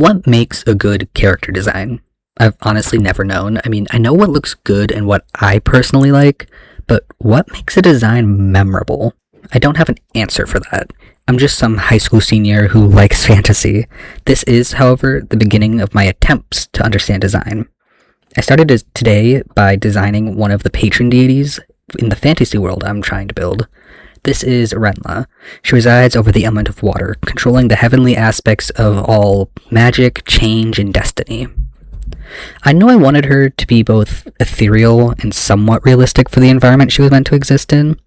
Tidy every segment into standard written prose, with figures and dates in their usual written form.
What makes a good character design? I've honestly never known. I mean, I know what looks good and what I personally like, but what makes a design memorable? I don't have an answer for that. I'm just some high school senior who likes fantasy. This is, however, the beginning of my attempts to understand design. I started today by designing one of the patron deities in the fantasy world I'm trying to build. This is Renla. She resides over the element of water, controlling the heavenly aspects of all magic, change, and destiny. I knew I wanted her to be both ethereal and somewhat realistic for the environment she was meant to exist in,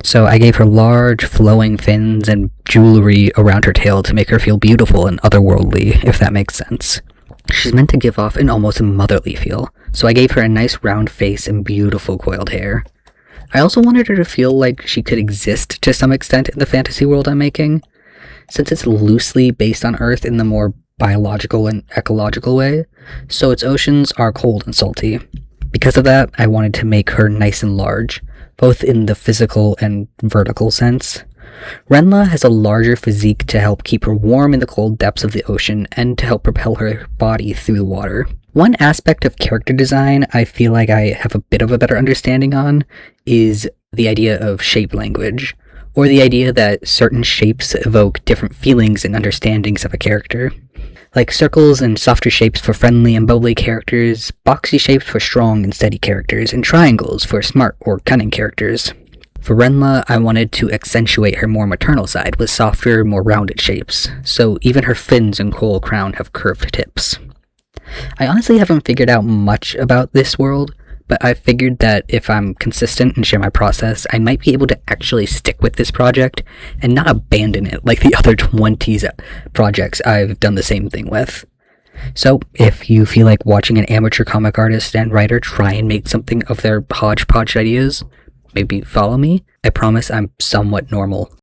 so I gave her large, flowing fins and jewelry around her tail to make her feel beautiful and otherworldly, if that makes sense. She's meant to give off an almost motherly feel, so I gave her a nice round face and beautiful coiled hair. I also wanted her to feel like she could exist to some extent in the fantasy world I'm making, since it's loosely based on Earth in the more biological and ecological way, so its oceans are cold and salty. Because of that, I wanted to make her nice and large, both in the physical and vertical sense. Renla has a larger physique to help keep her warm in the cold depths of the ocean and to help propel her body through the water. One aspect of character design I feel like I have a bit of a better understanding on is the idea of shape language, or the idea that certain shapes evoke different feelings and understandings of a character. Like circles and softer shapes for friendly and bubbly characters, boxy shapes for strong and steady characters, and triangles for smart or cunning characters. For Renla, I wanted to accentuate her more maternal side with softer, more rounded shapes, so even her fins and coral crown have curved tips. I honestly haven't figured out much about this world, but I figured that if I'm consistent and share my process, I might be able to actually stick with this project and not abandon it like the other 20 projects I've done the same thing with. So, if you feel like watching an amateur comic artist and writer try and make something of their hodgepodge ideas, maybe follow me. I promise I'm somewhat normal.